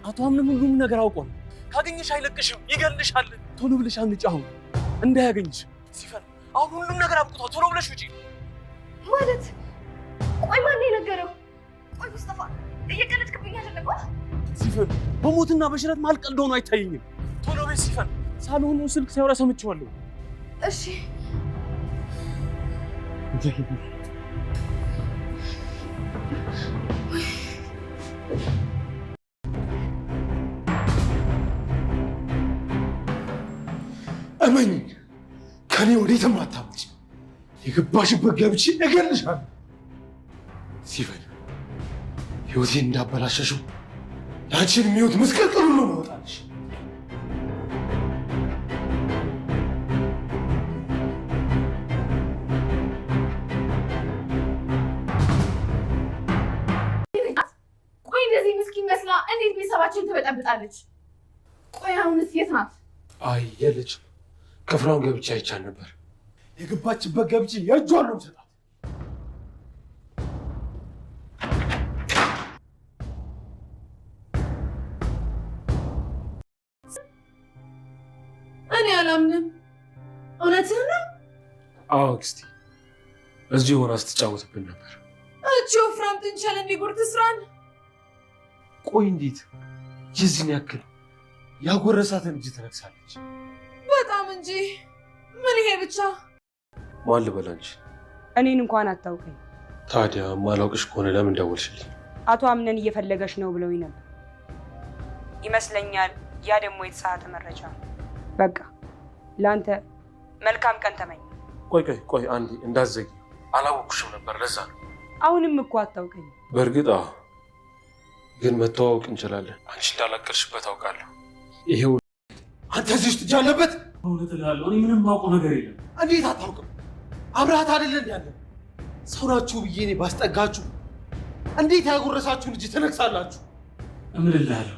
አቶ አምነን ሁሉም ነገር አውቋል። ካገኘሽ አይለቅሽም፣ ይገልሻል። ቶሎ ብለሽ አንጭ አሁን እንዳያገኝሽ። ሲፈን አሁን ሁሉም ነገር አብቅቷል። ቶሎ ብለሽ ውጪ። ማለት ቆይ ማን የነገረው? ቆይ ሙስጠፋ እየቀለድክብኝ አይደለም? ሲፈን በሞትና በሽረት መሀል ቀልድ ሆኖ አይታየኝም። ቶሎ በይ ሲፈን። ሳልሆኑ ስልክ ሲያወራ ሰምቼዋለሁ። እሺ እመኝ፣ ከኔ ወዴትም አታምጪ። የገባሽበት ገብቼ እገልሻለሁ። ሲፈን ህይወቴን እንዳበላሸሽው ያንቺን ህይወት ምስቅልቅሉ ነው ማውጣልሽ። ቆይ እንደዚህ ምስኪን መስላ እንዴት ቤተሰባችን ትበጠብጣለች? ቆይ አሁንስ የት ናት? አይ የለችም። ክፍሏን ገብቼ አይቻል ነበር። የገባችበት ገብቼ የእጇን ነው የምሰጣት። እኔ አላምንም። እውነትህን ነው? አዎ አክስቴ፣ እዚሁ ሆና ስትጫወትብን ነበር። እቺ ወፍራም ትንቻል እንዴ ጉድ ትስራን። ቆይ እንዴት የዚህን ያክል ያጎረሳትን እጅ ትነክሳለች? በጣም እንጂ። ምን ይሄ ብቻ? ማን ልበል አንቺ? እኔን እንኳን አታውቀኝ። ታዲያ ማላውቅሽ ከሆነ ለምን ደወልሽልኝ? አቶ አምነን እየፈለገሽ ነው ብለውኝ ነበር ይመስለኛል። ያ ደግሞ የተሳሳተ መረጃ ነው። በቃ ለአንተ መልካም ቀን ተመኝ። ቆይ አንዴ እንዳትዘጊ። አላወቅሽም ነበር፣ ለዛ ነው። አሁንም እኮ አታውቀኝ። በእርግጥ አዎ፣ ግን መተዋወቅ እንችላለን። አንቺ እንዳላቀርሽበት አውቃለሁ። ይሄው አንተ እዚህ ውስጥ እጅ አለበት። እውነት እልሃለሁ እኔ ምንም ማውቀው ነገር የለም። እንዴት አታውቅም? አብረሃት አይደለን ያለ ሰው ናችሁ ብዬ እኔ ባስጠጋችሁ እንዴት ያጎረሳችሁን እጅ ትነክሳላችሁ? እምልልሃለሁ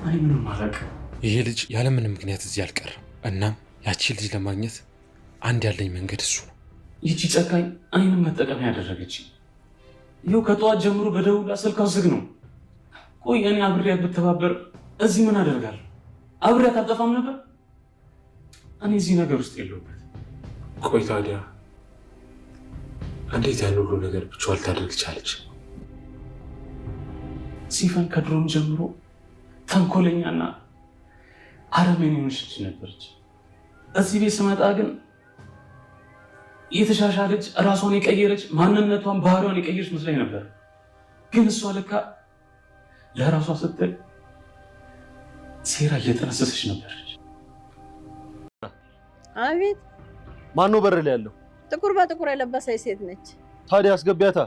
እኔ ምንም አላውቅም። ይሄ ልጅ ያለምንም ምክንያት እዚህ አልቀረም። እናም ያቺ ልጅ ለማግኘት አንድ ያለኝ መንገድ እሱ ነው። ይቺ ጨካኝ እኔንም መጠቀሚያ ያደረገች። ይኸው ከጠዋት ጀምሮ በደውላ ስልኳ ዝግ ነው። ቆይ እኔ አብሬያት ብተባበር እዚህ ምን አደርጋለሁ? አብሬያት አጠፋም ነበር። እኔ እዚህ ነገር ውስጥ የለሁበት። ቆይ ታዲያ እንዴት ያን ሁሉ ነገር ብቻዋን ልታደርግ ቻለች? ሲፈን ከድሮም ጀምሮ ተንኮለኛና አረመኔ የሆነች ልጅ ነበረች። እዚህ ቤት ስመጣ ግን የተሻሻለች ራሷን የቀየረች ማንነቷን ባህሪዋን የቀየረች መስላኝ ነበር። ግን እሷ ለካ ለራሷ ስትል ሴራ እየጠነሰሰች ነበረች። አቤት። ማነው በር ላይ ያለው? ጥቁር በጥቁር የለበሰች ሴት ነች። ታዲያ አስገቢያታ።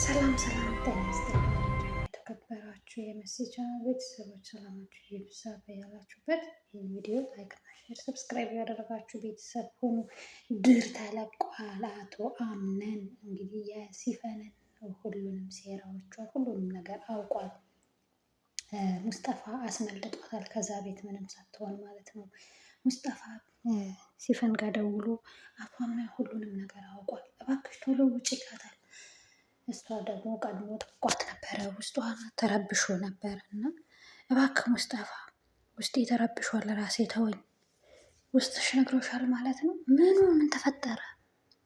ሰላም ጤና ይስጥልኝ። የተከበራችሁ የመሲ ቻናል ቤተሰቦች ሰላማችሁ ይብዛ በያላችሁበት። ይህን ቪዲዮ ላይክ እና ሼር ሰብስክራይብ ያደረጋችሁ ቤተሰብ ሆኑ። ድር ተለቋል። አቶ አምነን እንግዲህ የሲፈንን ሁሉንም ሴራዎቿን ሁሉንም ነገር አውቋል። ሙስጠፋ አስመልጧታል ከዛ ቤት ምንም ሳትሆን ማለት ነው። ሙስጠፋ ሲፈን ጋር ደውሎ አቶ አምነን ሁሉንም ነገር አውቋል፣ እባክሽ ቶሎ ውጭ ይላታል። እሷ ደግሞ ቀድሞ ጠቋት ነበረ፣ ውስጧ ተረብሾ ነበር እና እባክህ ሙስጠፋ ውስጤ ተረብሿል፣ ራሴ ተወኝ፣ ውስጥሽ ነግሮሻል ማለት ነው? ምን ተፈጠረ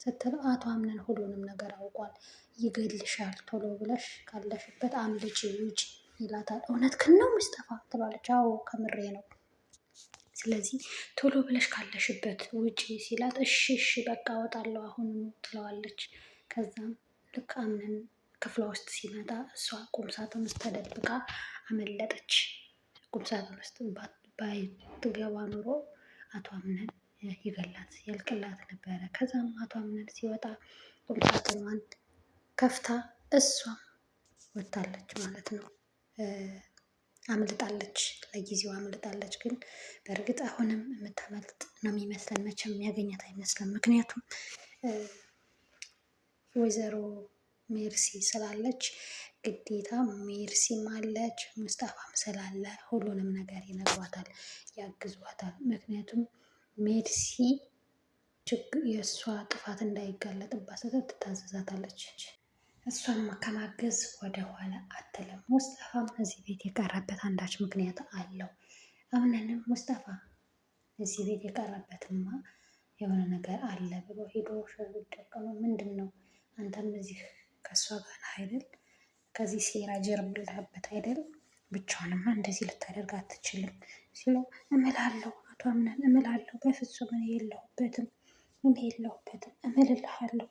ስትል አቶ አምነን ሁሉንም ነገር አውቋል፣ ይገልሻል፣ ቶሎ ብለሽ ካለሽበት አምልጪ ውጭ ይላታል። እውነትህን ነው ሙስጠፋ ትላለች። አዎ ከምሬ ነው፣ ስለዚህ ቶሎ ብለሽ ካለሽበት ውጭ ሲላት እሺ በቃ እወጣለሁ አሁን ትለዋለች። ከዛም ልክ አምነን ክፍሏ ውስጥ ሲመጣ እሷ ቁምሳጥን ውስጥ ተደብቃ አመለጠች። ቁምሳጥን ውስጥ ባትገባ ኑሮ አቶ አምነን ይገላት ያልቅላት ነበረ። ከዛም አቶ አምነን ሲወጣ ቁምሳጥኗን ከፍታ እሷ ወጥታለች ማለት ነው። አምልጣለች፣ ለጊዜው አምልጣለች። ግን በእርግጥ አሁንም የምታመልጥ ነው የሚመስለን፣ መቼም የሚያገኛት አይመስልም። ምክንያቱም ወይዘሮ ሜርሲ ስላለች ግዴታ ሜርሲም አለች ሙስጠፋም ስላለ ሁሉንም ነገር ይነግሯታል፣ ያግዟታል። ምክንያቱም ሜርሲ የእሷ ጥፋት እንዳይጋለጥባት ትታዘዛታለች እንጂ እሷን ከማገዝ ወደ ኋላ አትልም። ሙስጠፋም እዚህ ቤት የቀረበት አንዳች ምክንያት አለው። አምነንም ሙስጠፋ እዚህ ቤት የቀረበትማ የሆነ ነገር አለ ብሎ ሄዶ ሽጉጥ ደቅኖ ምንድን ነው አንተም እዚህ ከእሷ ጋር አይደል? ከዚህ ሴራ ጀርብልህበት አይደል? ብቻውንማ እንደዚህ ልታደርግ አትችልም ሲለው እምላለሁ አቶ አምነን እምላለሁ፣ በፍጹም እኔ የለሁበትም እምልልሃለሁ።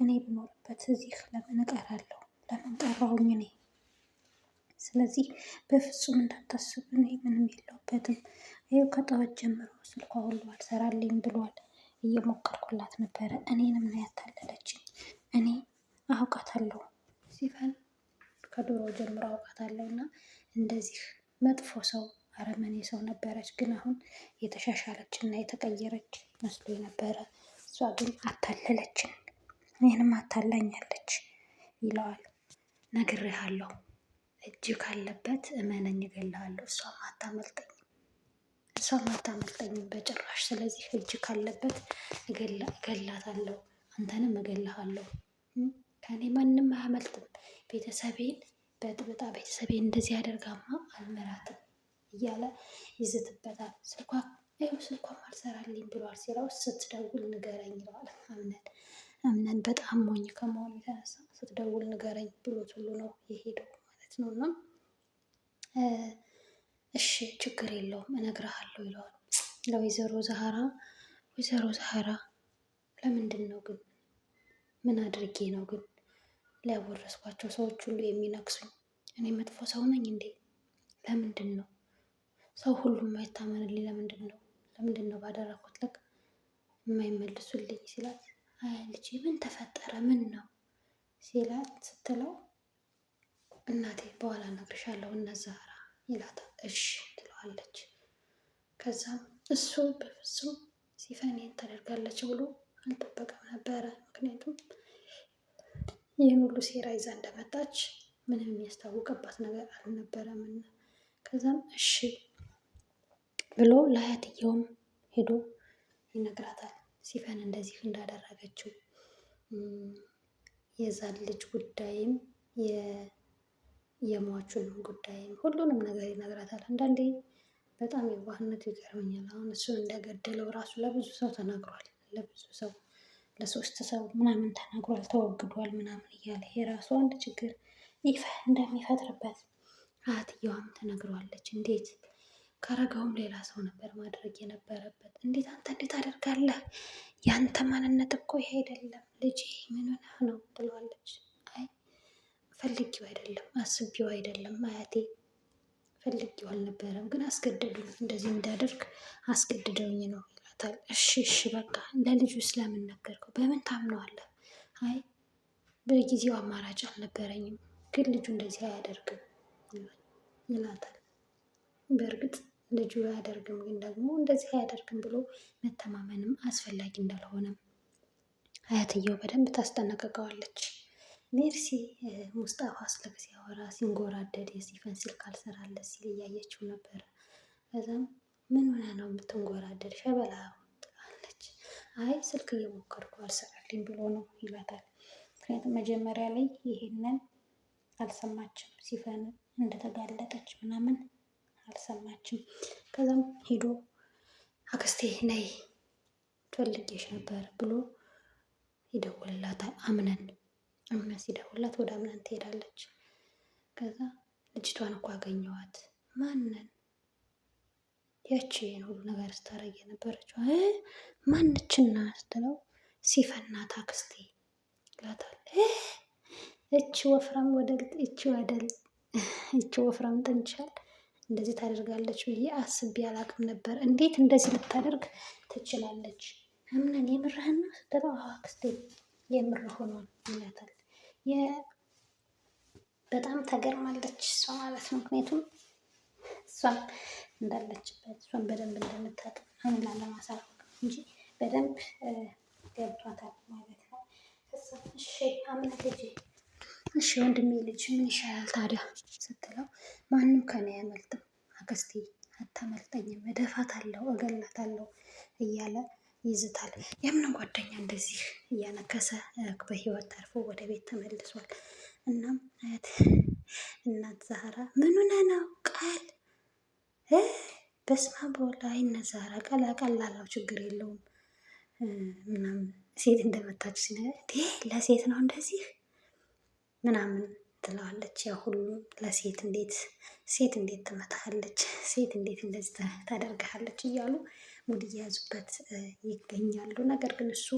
እኔ ብኖርበት እዚህ ለምን እቀራለሁ? ለምን ቀራሁኝ እኔ? ስለዚህ በፍጹም እንዳታስብ፣ እኔ ምንም የለሁበትም። ይኸው ከጠዋት ጀምሮ ስልኳ ሁሉ አልሰራልኝ ብሏል። እየሞከርኩላት ነበረ። እኔንም ነው ያታለለችኝ። እኔ አውቃታለሁ፣ ሲፈን ከድሮ ጀምሮ አውቃታለሁ። እና እንደዚህ መጥፎ ሰው አረመኔ ሰው ነበረች። ግን አሁን የተሻሻለች እና የተቀየረች መስሎ ነበረ። እሷ ግን አታለለችን፣ ይህንም አታላኛለች ይለዋል። ነግሬሃለሁ፣ እጅ ካለበት እመነኝ እገልሃለሁ። እሷም አታመልጠኝም በጭራሽ። ስለዚህ እጅ ካለበት እገላታለሁ፣ አንተንም እገልሃለሁ። ከኔ ማንም አያመልጥም። ቤተሰቤን በጥብጣ ቤተሰቤን እንደዚህ ያደርጋማ አልመራትም እያለ ይዝትበታል። ስልኳም አልሰራልኝ ብሏል ሲለው ስትደውል ንገረኝ ይለዋል። አምነን በጣም ሞኝ ከመሆኑ የተነሳ ስትደውል ንገረኝ ብሎት ሁሉ ነው የሄደው ማለት ነው። እና እሺ ችግር የለውም እነግርሃለሁ ይለዋል ለወይዘሮ ዛህራ። ለምንድን ነው ግን ምን አድርጌ ነው ግን ሊያወረስኳቸው ሰዎች ሁሉ የሚነክሱኝ? እኔ መጥፎ ሰው ነኝ እንዴ? ለምንድን ነው ሰው ሁሉም የማይታመንልኝ? ለምንድን ነው ባደረኩት ልክ የማይመልሱልኝ ሲላት፣ አይ ልጄ ምን ተፈጠረ? ምን ነው ሲላት ስትለው፣ እናቴ በኋላ እነግርሻለሁ እነ ዛህራ ይላታል። እሺ ትለዋለች። ከዛም እሱ በፍጹም ሲፈኔን ታደርጋለች ብሎ አልጠበቀም ነበረ። ምክንያቱም ይህን ሁሉ ሴራ ይዛ እንደመጣች ምንም የሚያስታውቅባት ነገር አልነበረም። እና ከዛም እሺ ብሎ ለአያትየውም ሄዶ ይነግራታል። ሲፈን እንደዚህ እንዳደረገችው የዛን ልጅ ጉዳይም የሟቹንም ጉዳይም ሁሉንም ነገር ይነግራታል። አንዳንዴ በጣም የዋህነቱ ይገርመኛል። አሁን እሱን እንደገደለው ራሱ ለብዙ ሰው ተናግሯል። ለብዙ ሰው ለ3 ሰው ምናምን ተናግሯል። ተወግዷል ምናምን እያለ የራሱ አንድ ችግር እንደሚፈጥርበት አያትየዋም ተነግሯለች። እንዴት ካረገውም ሌላ ሰው ነበር ማድረግ የነበረበት። አንተ እንዴት አደርጋለህ? ያንተ ማንነት እኮ ይሄ አይደለም ልጄ፣ ምን ሆነህ ነው ብለዋለች። አይ ፈልጌው አይደለም አስቤው አይደለም አያቴ፣ ፈልጌው አልነበረም፣ ግን አስገደዱኝ፣ እንደዚህ እንዳደርግ አስገድደውኝ ነው ይላታል። እሺ በቃ ለልጁ ስለምን ነገርከው? በምን ታምነዋለህ? አይ በጊዜው አማራጭ አልነበረኝም፣ ግን ልጁ እንደዚህ አያደርግም ይላታል። በእርግጥ ልጁ አያደርግም፣ ግን ደግሞ እንደዚህ አያደርግም ብሎ መተማመንም አስፈላጊ እንዳልሆነም አያትየው በደንብ ታስጠነቅቀዋለች። ሜርሲ ሙስጣፋ ስልክ ሲያወራ ሲንጎራደድ የሲፈን ስልክ አልሰራለት ሲል እያየችው ነበረ። ከዛም ምን ሆነ ነው የምትንጎራደድ ሸበላ ትላለች። አይ ስልክ እየሞከርኩ አልሰራልኝ ብሎ ነው ይላታል። ምክንያቱም መጀመሪያ ላይ ይሄንን አልሰማችም፣ ሲፈን እንደተጋለጠች ምናምን አልሰማችም። ከዛም ሄዶ አክስቴ ነይ ፈልጌሽ ነበር ብሎ ይደውልላታል። አምነን ሲደውልላት ወደ አምነን ትሄዳለች። ከዛ ልጅቷን እኮ አገኘዋት። ማንን? ያቺ ሁሉ ነገር ስታረግ የነበረችው ማንችና ስትለው ሲፈን ናት አክስቴ ይላታል። እቺ ወፍራም እቺ ወፍራም ጥንቻል እንደዚህ ታደርጋለች ብዬ አስቤ አላቅም ነበር። እንዴት እንደዚህ ልታደርግ ትችላለች? አምነን የምርህን ነው ስትለው አክስቴ የምር ሆኗል ይላታል። በጣም ተገርማለች እሷ ማለት ነው። ምክንያቱም እሷም እንዳለችበት እሷን በደንብ እንደምታውቅ አምና ለማሳወቅ እንጂ በደንብ ገብቷታል ማለት ነው። እሺ አምነት ልጅ፣ እሺ ወንድሜ ልጅ ምን ይሻላል ታዲያ ስትለው፣ ማንም ከኔ አያመልጥም አክስቴ፣ አታመልጠኝም፣ እደፋታለሁ፣ እገላታለሁ እያለ ይዝታል። የምንም ጓደኛ እንደዚህ እያነከሰ በህይወት ተርፎ ወደ ቤት ተመልሷል። እናም እናት ዛህራ ምን ሆነ ነው ቃል በስመ አብ ወወልድ እናት ዛህራ ቃል አቀላለው ችግር የለውም ምናምን ሴት እንደመታች ሲነግር ለሴት ነው እንደዚህ ምናምን ትለዋለች። ያ ሁሉም ለሴት እንዴት ትመታሃለች፣ ሴት እንዴት እንደዚህ ታደርግሃለች እያሉ ሙድ እየያዙበት ይገኛሉ። ነገር ግን እሱ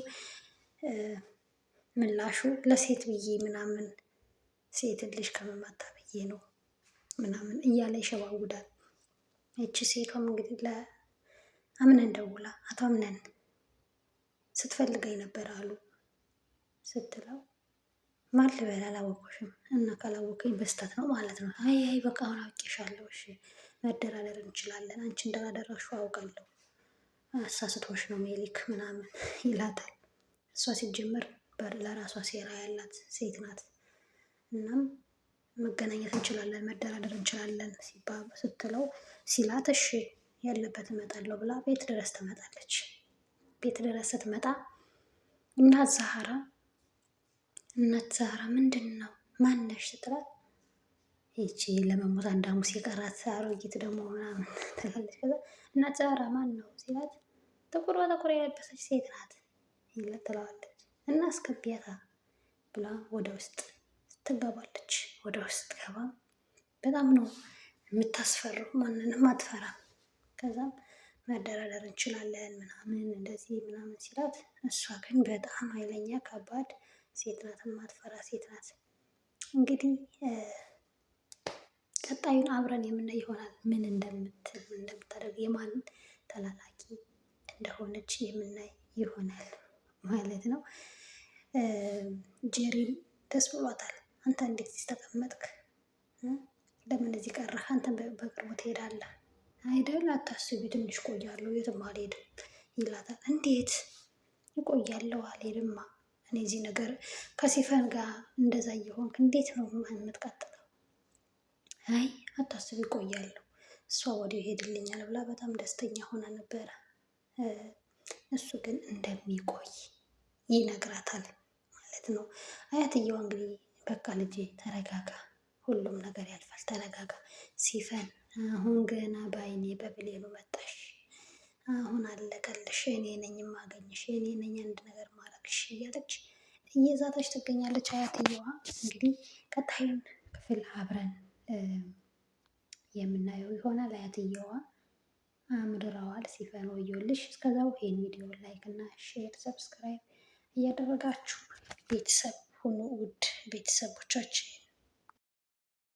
ምላሹ ለሴት ብዬ ምናምን ሴት ልጅ ከመማታ ብዬ ነው ምናምን እያለ ይሸዋውዳል። ይቺ ሴቷም እንግዲህ ለአምነን ደውላ አቶ አምነን ስትፈልገኝ ነበር አሉ ስትለው ማን ልበል አላወኩሽም እና ካላወኩኝ በስተት ነው ማለት ነው። አይ በቃ አሁን አውቄሻለሁ፣ እሺ መደራደር እንችላለን፣ አንቺ እንዳላደረግሽው አውቃለሁ፣ አሳስቶሽ ነው ሜሊክ ምናምን ይላታል። እሷ ሲጀመር ለራሷ ሴራ ያላት ሴት ናት። እናም መገናኘት እንችላለን፣ መደራደር እንችላለን ስትለው ሲላት እሺ ያለበት እመጣለሁ ብላ ቤት ድረስ ትመጣለች። ቤት ድረስ ስትመጣ እናት ዛህራ ምንድን ነው ማነሽ ስትላት ይቺ ለመሞት አንድ ሐሙስ የቀራት አሮጊት ደግሞ ምናምን ትላለች። ከዛ እናት ዛህራ ማን ነው ሲላት ጥቁር በጥቁር የለበሰች ሴት ናት ትለዋለች። እና አስገቢያታ ብላ ወደ ውስጥ ትገባለች። ወደ ውስጥ ገባ በጣም ነው የምታስፈራው፣ ማንንም አትፈራም። ከዛም መደራደር እንችላለን ምናምን እንደዚህ ምናምን ሲላት እሷ ግን በጣም ኃይለኛ ከባድ ሴት ናት፣ የማትፈራ ሴት ናት። እንግዲህ ቀጣዩን አብረን የምናይ ይሆናል። ምን እንደምታደርግ የማን ተላላኪ እንደሆነች የምናይ ይሆናል ማለት ነው። ጄሪም ደስ ብሏታል። አንተ እንዴት ተቀመጥክ? ለምን እዚህ ቀረህ? አንተን በቅርቡ ትሄዳለህ አይደል? አታስቢ፣ ትንሽ ቆያለሁ፣ የትም አልሄድም ይላታል። እንዴት እቆያለሁ? አልሄድማ እኔ እዚህ ነገር ከሲፈን ጋር እንደዛ እየሆንክ እንዴት ነው የምትቀጥለው? አይ አታስቢ፣ እቆያለሁ፣ እሷ ወዲያው ይሄድልኛል ብላ በጣም ደስተኛ ሆና ነበረ። እሱ ግን እንደሚቆይ ይነግራታል ማለት ነው። አያትየዋ እንግዲህ በቃ ልጄ ተረጋጋ፣ ሁሉም ነገር ያልፋል፣ ተረጋጋ። ሲፈን አሁን ገና በአይኔ በብሌኑ መጣሽ፣ አሁን አለቀልሽ፣ እኔ ነኝ የማገኝሽ፣ እኔ ነኝ አንድ ነገር ማረግሽ እያለች እየዛተች ትገኛለች አያትየዋ። እንግዲህ ቀጣዩን ክፍል አብረን የምናየው ይሆናል። አያትየዋ ምድረዋል፣ ሲፈን ወዮልሽ። እስከዛው ይሄን ቪዲዮ ላይክ እና ሼር ሰብስክራይብ እያደረጋችሁ ቤተሰብ ሁኑ ውድ ቤተሰቦቻችን።